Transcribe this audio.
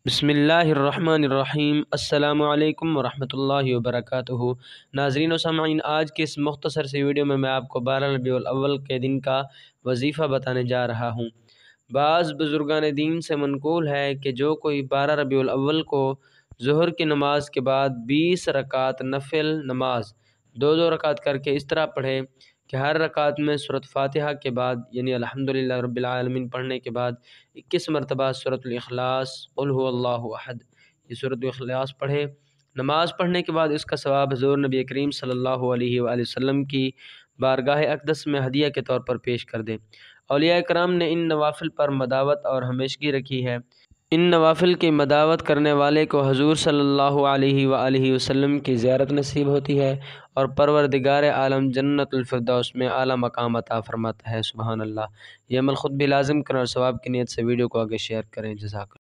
बिस्मिल्लाहिर्रहमानिर्रहीम। अस्सलामु अलैकुम वरहमतुल्लाहि वबरकातुहू। नाज़रीन व सामईन, आज के इस मुख्तसर से वीडियो में मैं आपको 12 रबीउल अव्वल के दिन का वजीफ़ा बताने जा रहा हूँ। बाज़ बुज़ुर्गान दीन से मनक़ूल है कि जो कोई 12 रबीउल अव्वल को ज़ुहर की नमाज के बाद 20 रकात नफिल नमाज 2-2 रकात करके इस तरह पढ़े कि हर रकात में सूरत फ़ातिहा के बाद यानी अल्हम्दुलिल्लाह रब्बिल आलमीन पढ़ने के बाद 21 मरतबा सूरतुल इख़लास क़ुल हुवल्लाहु अहद ये सूरतुल इख़लास पढ़े। नमाज़ पढ़ने के बाद इसका सवाब हुज़ूर नबी करीम सल्लल्लाहु अलैहि वसल्लम की बारगाह अक़दस में हदिया के तौर पर पेश कर दें। औलिया कराम ने इन नवाफिल पर मदावत और हमेशगी रखी है। इन नवाफिल की मदावत करने वाले को हुज़ूर सल्लल्लाहु अलैहि वसल्लम की ज़ियारत नसीब होती है और परवरदिगार आलम जन्नतुल फ़िरदौस में आला मकाम अता फ़रमाता है। सुबहान अल्लाह। ये अमल ख़ुद भी लाज़िम करें और सवाब की नीयत से वीडियो को आगे शेयर करें। जज़ाकल्लाह।